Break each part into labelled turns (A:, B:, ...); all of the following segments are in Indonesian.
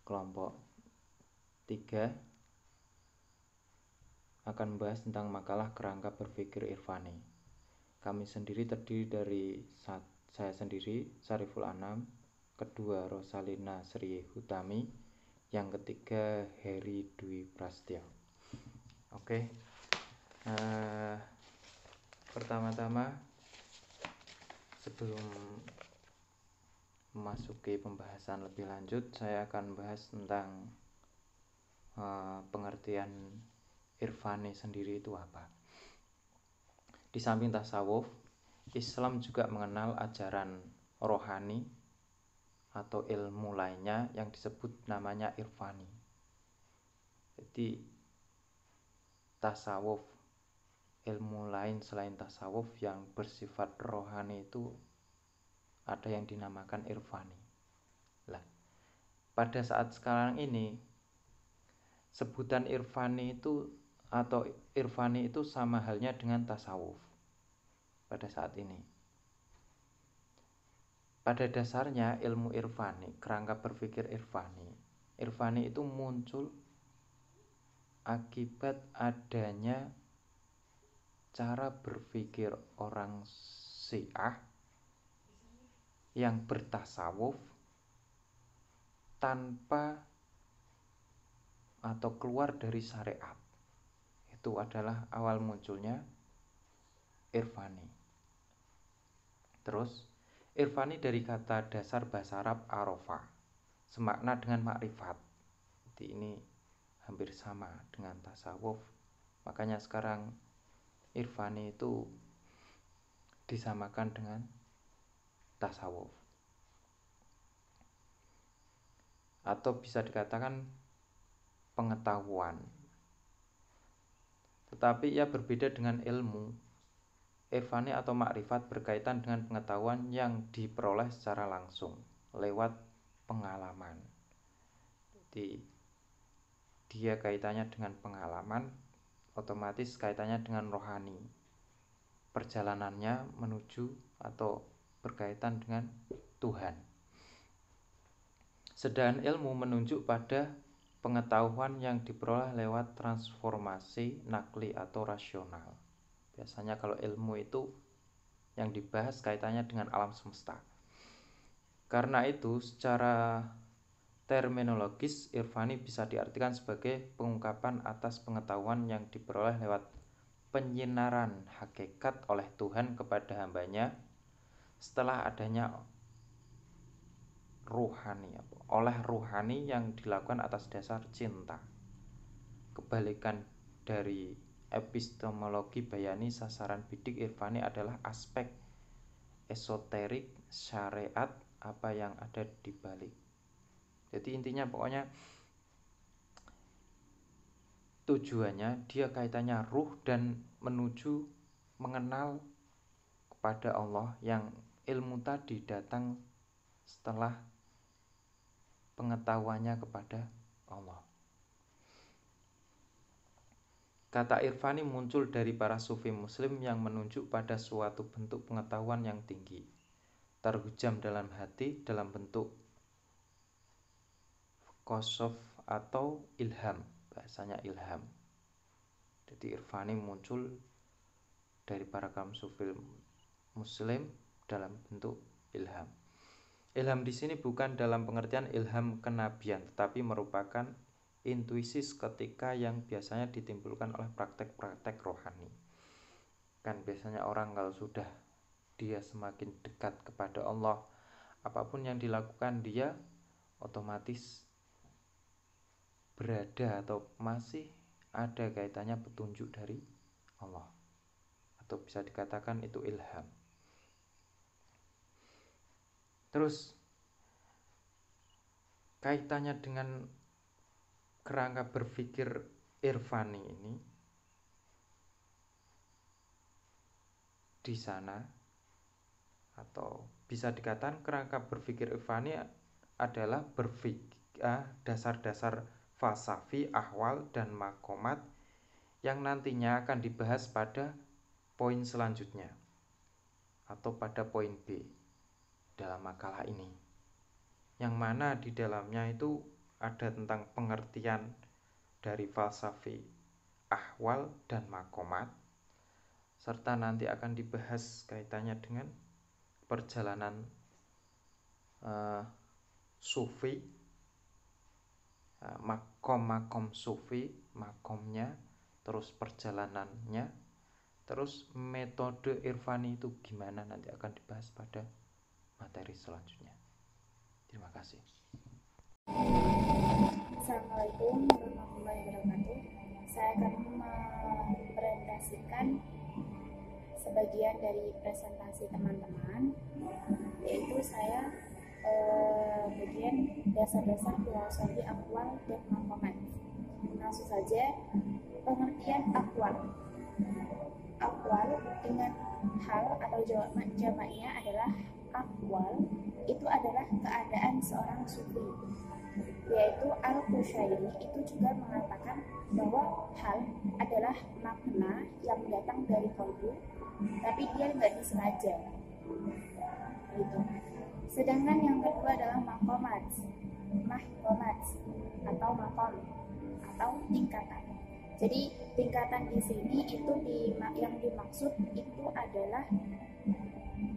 A: kelompok 3 akan membahas tentang makalah kerangka berpikir Irfani. Kami sendiri terdiri dari saya sendiri, Syariful Anam, kedua Rosalina Sri Hutami, yang ketiga Heri Dwi Prastyo. Oke. Pertama-tama, sebelum memasuki pembahasan lebih lanjut, saya akan bahas tentang pengertian Irfani sendiri itu apa. Di samping tasawuf, Islam juga mengenal ajaran rohani atau ilmu lainnya yang disebut namanya Irfani. Jadi tasawuf, ilmu lain selain tasawuf yang bersifat rohani itu ada yang dinamakan Irfani. Lah, pada saat sekarang ini sebutan Irfani itu atau Irfani itu sama halnya dengan tasawuf pada saat ini. Pada dasarnya ilmu Irfani, kerangka berpikir Irfani itu muncul akibat adanya cara berpikir orang Syiah yang bertasawuf tanpa atau keluar dari syariat. Itu adalah awal munculnya Irfani. Terus Irfani dari kata dasar bahasa Arab arofa, semakna dengan makrifat. Jadi ini hampir sama dengan tasawuf. Makanya sekarang Irfani itu disamakan dengan tasawuf. Atau bisa dikatakan pengetahuan. Tetapi ia berbeda dengan ilmu. Irfani atau makrifat berkaitan dengan pengetahuan yang diperoleh secara langsung lewat pengalaman. Jadi dia kaitannya dengan pengalaman, otomatis kaitannya dengan rohani. Perjalanannya menuju atau berkaitan dengan Tuhan. Sedangkan ilmu menunjuk pada pengetahuan yang diperoleh lewat transformasi nakli atau rasional. Biasanya kalau ilmu itu yang dibahas kaitannya dengan alam semesta. Karena itu secara terminologis Irfani bisa diartikan sebagai pengungkapan atas pengetahuan yang diperoleh lewat penyinaran hakikat oleh Tuhan kepada hambanya setelah adanya ruhani yang dilakukan atas dasar cinta. Kebalikan dari epistemologi bayani, sasaran bidik Irfani adalah aspek esoterik syariat apa yang ada di balik. Jadi intinya pokoknya tujuannya dia kaitannya ruh dan menuju mengenal kepada Allah, yang ilmu tadi datang setelah pengetahuannya kepada Allah. Kata Irfani muncul dari para sufi muslim yang menunjuk pada suatu bentuk pengetahuan yang tinggi, terhujam dalam hati dalam bentuk kosof atau ilham, bahasanya ilham. Jadi Irfani muncul dari para kaum sufi muslim dalam bentuk ilham. Ilham di sini bukan dalam pengertian ilham kenabian, tetapi merupakan intuisi seketika yang biasanya ditimbulkan oleh praktek-praktek rohani. Kan biasanya orang kalau sudah dia semakin dekat kepada Allah, apapun yang dilakukan dia otomatis berada atau masih ada kaitannya petunjuk dari Allah, atau bisa dikatakan itu ilham. Terus kaitannya dengan kerangka berpikir Irfani ini, di sana atau bisa dikatakan kerangka berpikir Irfani adalah dasar-dasar falsafi, ahwal, dan makomat yang nantinya akan dibahas pada poin selanjutnya atau pada poin B dalam makalah ini, yang mana di dalamnya itu ada tentang pengertian dari falsafi ahwal dan makomat, serta nanti akan dibahas kaitannya dengan perjalanan sufi, makom sufi, makomnya, terus perjalanannya, terus metode irfani itu gimana, nanti akan dibahas pada materi selanjutnya. Terima kasih.
B: Assalamualaikum warahmatullahi wabarakatuh. Saya akan mempresentasikan sebagian dari presentasi teman-teman, yaitu saya bagian dasar-dasar filosofi akwal dan makomat. Langsung saja, pengertian akwal. Akwal dengan hal atau jamaknya adalah akwal, itu adalah keadaan seorang sufi, yaitu Al-Qushairi itu juga mengatakan bahwa hal adalah makna yang datang dari kalbu, tapi dia nggak disengaja gitu. Sedangkan yang kedua adalah makomat atau makom atau tingkatan. Jadi tingkatan di sini itu yang dimaksud itu adalah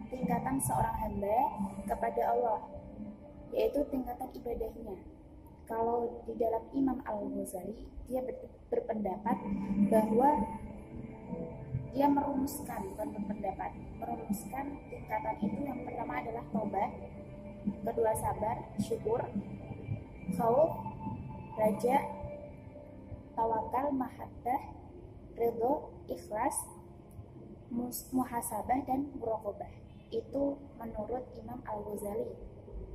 B: tingkatan seorang hamba kepada Allah, yaitu tingkatan ibadahnya. Kalau di dalam Imam Al-Ghazali, dia berpendapat bahwa dia merumuskan tingkatan itu. Yang pertama adalah tobat, kedua sabar, syukur, khauf, raja, tawakal, mahabbah, ridho, ikhlas, muhasabah, dan muraqabah. Itu menurut Imam Al-Ghazali.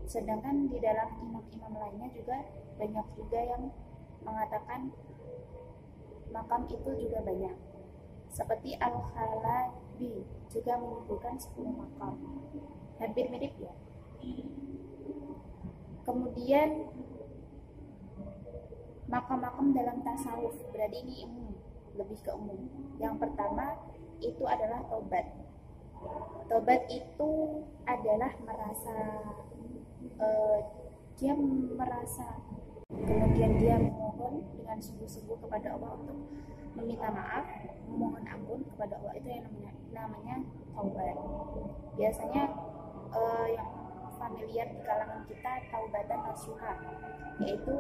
B: Sedangkan di dalam imam-imam lainnya juga banyak juga yang mengatakan makam itu juga banyak. Seperti Al-Halabi juga menyebutkan 10 makam. Hampir mirip ya. Kemudian makam-makam dalam tasawuf, berarti ini umum, lebih ke umum. Yang pertama itu adalah tobat. Tobat itu adalah dia merasa, kemudian dia memohon dengan sungguh-sungguh kepada Allah untuk meminta maaf, memohon ampun kepada Allah, itu yang namanya taubat. Biasanya yang familiar di kalangan kita taubatan nasuha, yaitu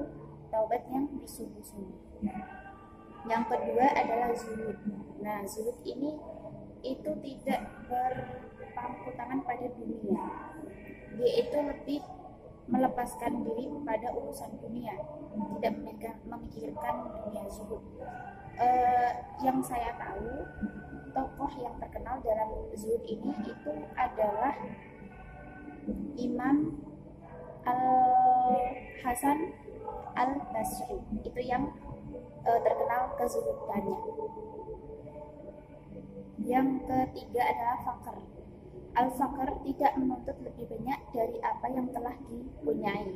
B: taubat yang bersungguh-sungguh. Yang kedua adalah zuhud. Nah, zuhud ini itu tidak berpangku tangan pada dunia. Dia itu lebih melepaskan diri pada urusan dunia, tidak memikirkan dunia. Zuhud. Yang saya tahu, tokoh yang terkenal dalam zuhud ini itu adalah Imam Al-Hasan Al-Basri. Itu yang terkenal kezuhudannya. Yang ketiga adalah fakir. Al-fakir tidak menuntut lebih banyak dari apa yang telah dipunyai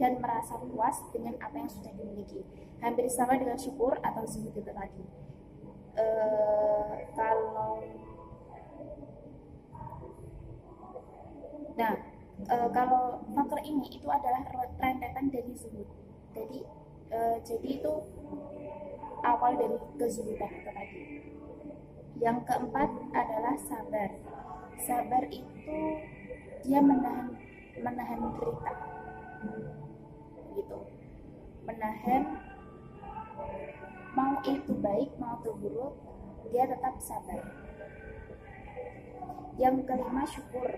B: dan merasa puas dengan apa yang sudah dimiliki. Hampir sama dengan syukur atau zuhud itu tadi. Kalau fakir ini itu adalah rentetan dari zuhud. Jadi itu awal dari kezuhudan itu tadi. Yang keempat adalah sabar. Sabar itu dia menahan derita, gitu. Menahan, mau itu baik mau itu buruk, dia tetap sabar. Yang kelima syukur.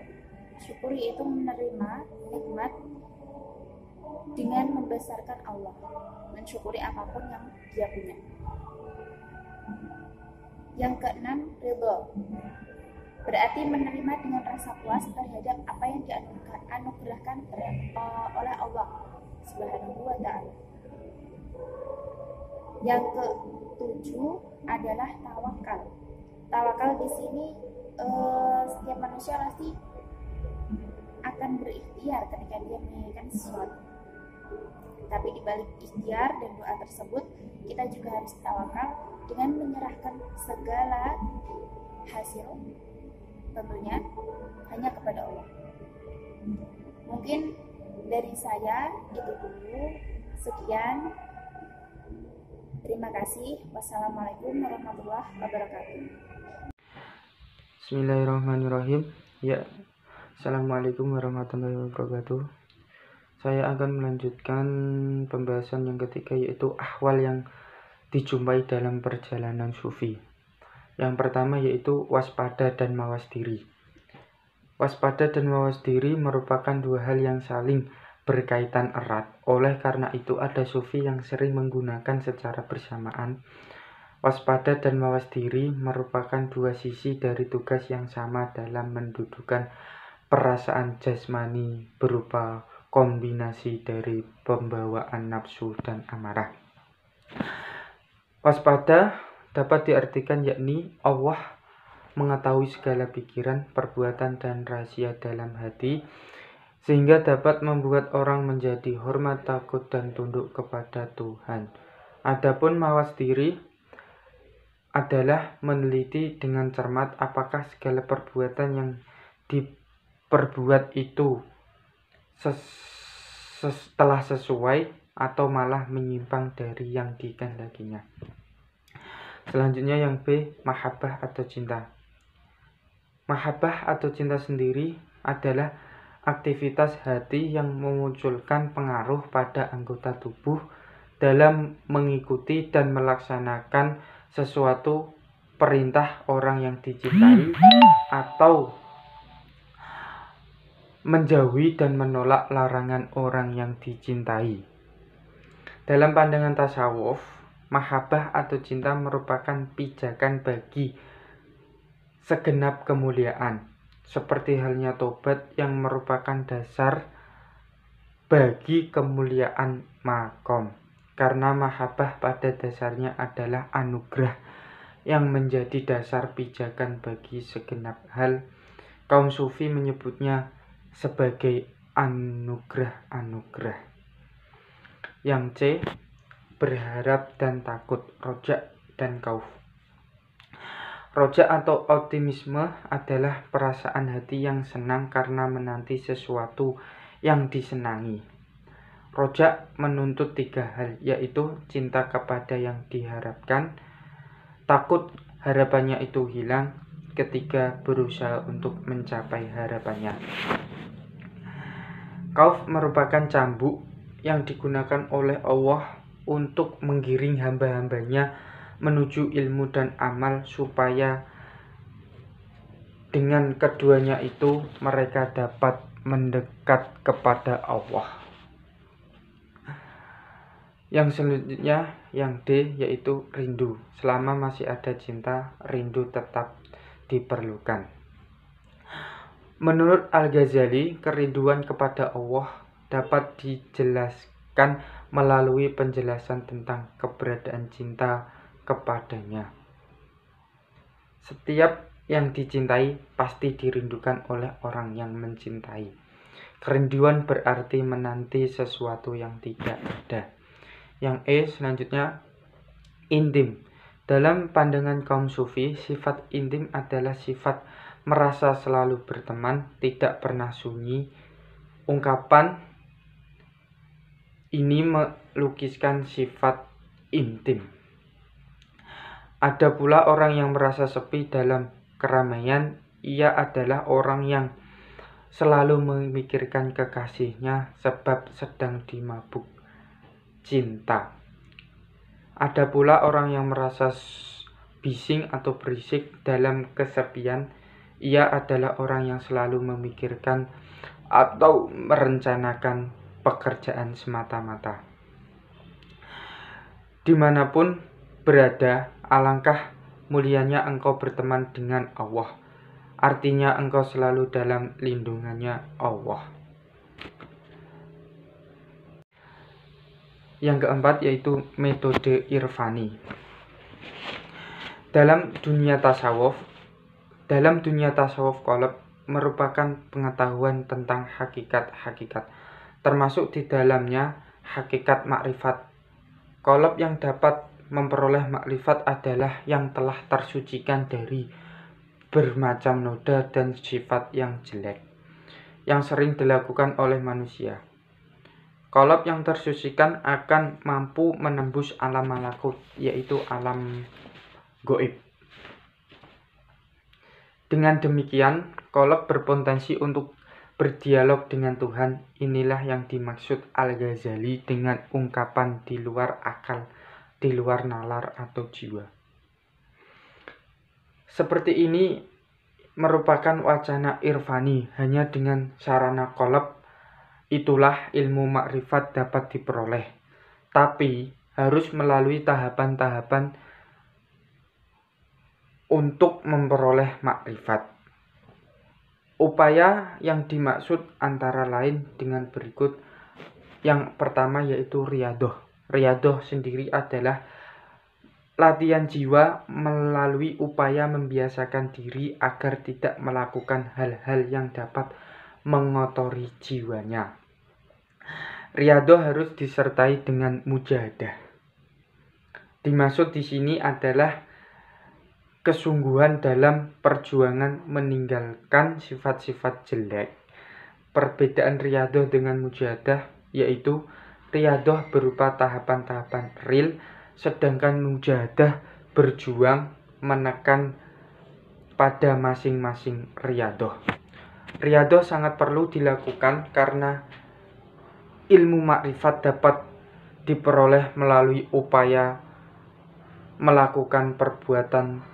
B: Syukur yaitu menerima nikmat dengan membesarkan Allah, mensyukuri apapun yang dia punya. Yang keenam ridho, berarti menerima dengan rasa puas terhadap apa yang dianugerahkan oleh Allah Subhanahu wa Ta'ala. Yang ketujuh adalah tawakal. Tawakal di sini setiap manusia pasti akan berikhtiar ketika dia menginginkan sesuatu. Tapi di balik ikhtiar dan doa tersebut, kita juga harus tawakal dengan menyerahkan segala hasil tentunya hanya kepada Allah. Mungkin dari saya itu dulu. Sekian. Terima kasih. Wassalamualaikum warahmatullahi wabarakatuh.
A: Bismillahirrahmanirrahim. Ya, Assalamualaikum warahmatullahi wabarakatuh. Saya akan melanjutkan pembahasan yang ketiga, yaitu ahwal yang dijumpai dalam perjalanan sufi. Yang pertama yaitu waspada dan mawas diri. Waspada dan mawas diri merupakan dua hal yang saling berkaitan erat. Oleh karena itu ada sufi yang sering menggunakan secara bersamaan. Waspada dan mawas diri merupakan dua sisi dari tugas yang sama dalam mendudukan perasaan jasmani berupa kombinasi dari pembawaan nafsu dan amarah. Waspada dapat diartikan yakni Allah mengetahui segala pikiran, perbuatan, dan rahasia dalam hati, sehingga dapat membuat orang menjadi hormat, takut, dan tunduk kepada Tuhan. Adapun mawas diri adalah meneliti dengan cermat apakah segala perbuatan yang diperbuat itu telah sesuai atau malah menyimpang dari yang dikehendakinya. Selanjutnya yang B, mahabbah atau cinta. Mahabbah atau cinta sendiri adalah aktivitas hati yang memunculkan pengaruh pada anggota tubuh dalam mengikuti dan melaksanakan sesuatu perintah orang yang dicintai atau menjauhi dan menolak larangan orang yang dicintai. Dalam pandangan tasawuf, mahabbah atau cinta merupakan pijakan bagi segenap kemuliaan, seperti halnya tobat yang merupakan dasar bagi kemuliaan makom. Karena mahabbah pada dasarnya adalah anugerah yang menjadi dasar pijakan bagi segenap hal, kaum sufi menyebutnya sebagai anugerah-anugerah. Yang C, berharap dan takut, roja dan khauf. Roja atau optimisme adalah perasaan hati yang senang karena menanti sesuatu yang disenangi. Roja menuntut tiga hal, yaitu cinta kepada yang diharapkan, takut harapannya itu hilang, ketiga berusaha untuk mencapai harapannya. Khauf merupakan cambuk yang digunakan oleh Allah untuk menggiring hamba-hambanya menuju ilmu dan amal supaya dengan keduanya itu mereka dapat mendekat kepada Allah. Yang selanjutnya yang D yaitu rindu. Selama masih ada cinta, rindu tetap diperlukan. Menurut Al-Ghazali, kerinduan kepada Allah dapat dijelaskan melalui penjelasan tentang keberadaan cinta kepadanya. Setiap yang dicintai pasti dirindukan oleh orang yang mencintai. Kerinduan berarti menanti sesuatu yang tidak ada. Yang E selanjutnya intim. Dalam pandangan kaum sufi, sifat intim adalah sifat merasa selalu berteman, tidak pernah sunyi. Ungkapan ini melukiskan sifat intim. Ada pula orang yang merasa sepi dalam keramaian. Ia adalah orang yang selalu memikirkan kekasihnya sebab sedang dimabuk cinta. Ada pula orang yang merasa bising atau berisik dalam kesepian. Ia adalah orang yang selalu memikirkan atau merencanakan pekerjaan semata-mata. Dimanapun berada, alangkah mulianya engkau berteman dengan Allah. Artinya engkau selalu dalam lindungannya Allah. Yang keempat yaitu metode irfani. Dalam dunia tasawuf qalb merupakan pengetahuan tentang hakikat-hakikat, termasuk di dalamnya hakikat makrifat. Qalb yang dapat memperoleh makrifat adalah yang telah tersucikan dari bermacam noda dan sifat yang jelek yang sering dilakukan oleh manusia.
C: Kolab yang tersucikan akan mampu menembus alam malakut, yaitu alam goib. Dengan demikian, kolab berpotensi untuk berdialog dengan Tuhan. Inilah yang dimaksud Al-Ghazali dengan ungkapan di luar akal, di luar nalar atau jiwa. Seperti ini merupakan wacana irfani. Hanya dengan sarana kolab itulah ilmu makrifat dapat diperoleh. Tapi harus melalui tahapan-tahapan untuk memperoleh makrifat. Upaya yang dimaksud antara lain dengan berikut. Yang pertama yaitu riyadhah. Riyadhah sendiri adalah latihan jiwa melalui upaya membiasakan diri agar tidak melakukan hal-hal yang dapat mengotori jiwanya. Riyadhah harus disertai dengan mujahadah. Dimaksud di sini adalah kesungguhan dalam perjuangan meninggalkan sifat-sifat jelek. Perbedaan riyadhah dengan mujahadah yaitu riyadhah berupa tahapan-tahapan real, sedangkan mujahadah berjuang menekan pada masing-masing riyadhah. Riyadhah sangat perlu dilakukan karena ilmu makrifat dapat diperoleh melalui upaya melakukan perbuatan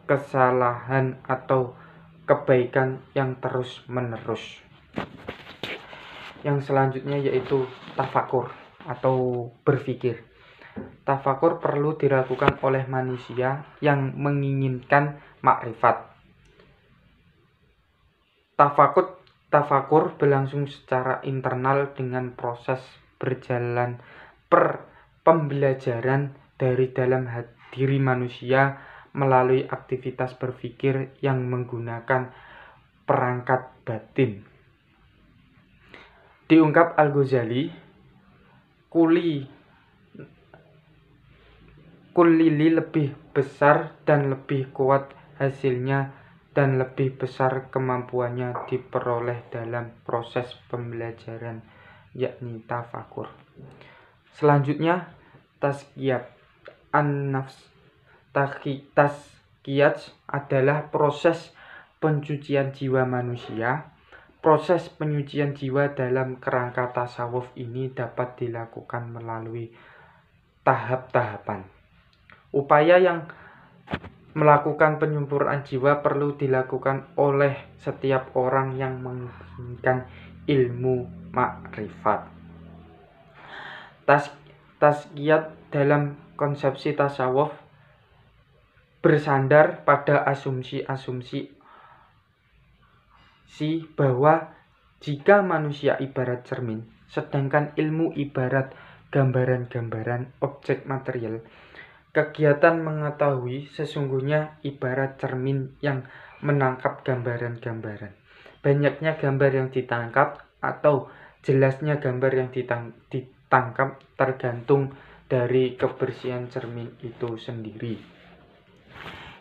C: kesalahan atau kebaikan yang terus-menerus. Yang selanjutnya yaitu tafakur atau berpikir. Tafakur perlu dilakukan oleh manusia yang menginginkan makrifat. Tafakur berlangsung secara internal dengan proses berjalan pembelajaran dari dalam diri manusia melalui aktivitas berpikir yang menggunakan perangkat batin. Diungkap Al-Ghazali, kulili lebih besar dan lebih kuat hasilnya dan lebih besar kemampuannya diperoleh dalam proses pembelajaran, yakni tafakur. Selanjutnya, tazkiyat an-nafs. Tazkiyat adalah proses pencucian jiwa manusia. Proses penyucian jiwa dalam kerangka tasawuf ini dapat dilakukan melalui tahap-tahapan. Upaya yang melakukan penyempurnaan jiwa perlu dilakukan oleh setiap orang yang menginginkan ilmu makrifat. Tazkiyat dalam konsepsi tasawuf bersandar pada asumsi bahwa jika manusia ibarat cermin, sedangkan ilmu ibarat gambaran-gambaran objek material, kegiatan mengetahui sesungguhnya ibarat cermin yang menangkap gambaran-gambaran. Banyaknya gambar yang ditangkap atau jelasnya gambar yang ditangkap tergantung dari kebersihan cermin itu sendiri.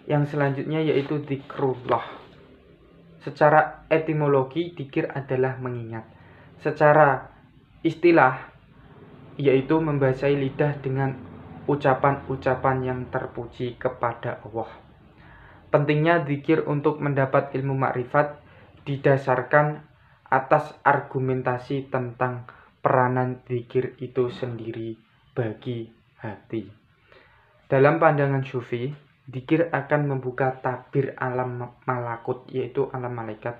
C: Yang selanjutnya yaitu dzikrullah. Secara etimologi, dzikir adalah mengingat. Secara istilah, yaitu membasahi lidah dengan ucapan-ucapan yang terpuji kepada Allah. Pentingnya dzikir untuk mendapat ilmu makrifat didasarkan atas argumentasi tentang peranan dzikir itu sendiri bagi hati. Dalam pandangan Sufi, dzikir akan membuka tabir alam malakut, yaitu alam malaikat,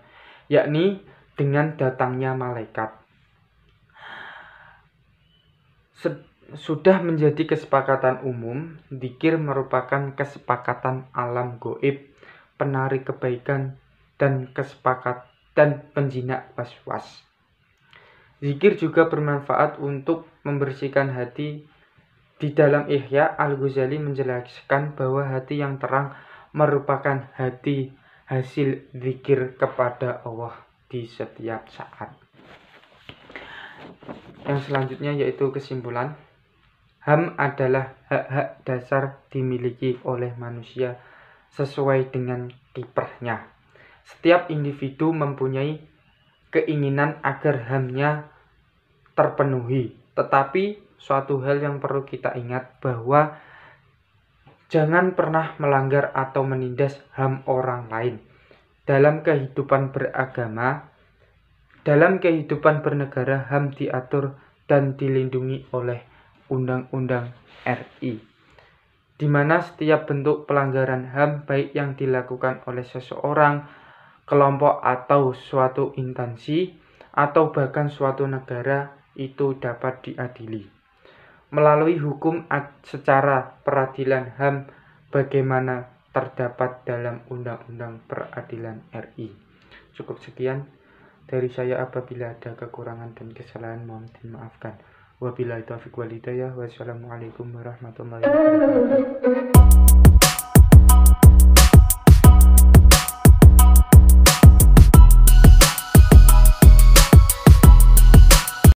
C: yakni dengan datangnya malaikat. Sudah menjadi kesepakatan umum, dzikir merupakan kesepakatan alam goib, penarik kebaikan dan penjinak was-was. Dzikir juga bermanfaat untuk membersihkan hati. Di dalam Ihya, Al-Ghazali menjelaskan bahwa hati yang terang merupakan hati hasil dzikir kepada Allah di setiap saat. Yang selanjutnya yaitu kesimpulan. HAM adalah hak-hak dasar dimiliki oleh manusia sesuai dengan kiprahnya. Setiap individu mempunyai keinginan agar HAM-nya terpenuhi. Tetapi suatu hal yang perlu kita ingat bahwa jangan pernah melanggar atau menindas HAM orang lain. Dalam kehidupan beragama, dalam kehidupan bernegara, HAM diatur dan dilindungi oleh Undang-Undang RI, di mana setiap bentuk pelanggaran HAM baik yang dilakukan oleh seseorang, kelompok atau suatu instansi atau bahkan suatu negara itu dapat diadili melalui hukum secara peradilan HAM bagaimana terdapat dalam Undang-Undang Peradilan RI. Cukup sekian dari saya. Apabila ada kekurangan dan kesalahan mohon dimaafkan. Wabillahi taufiq wal hidayah. Wassalamualaikum warahmatullahi wabarakatuh.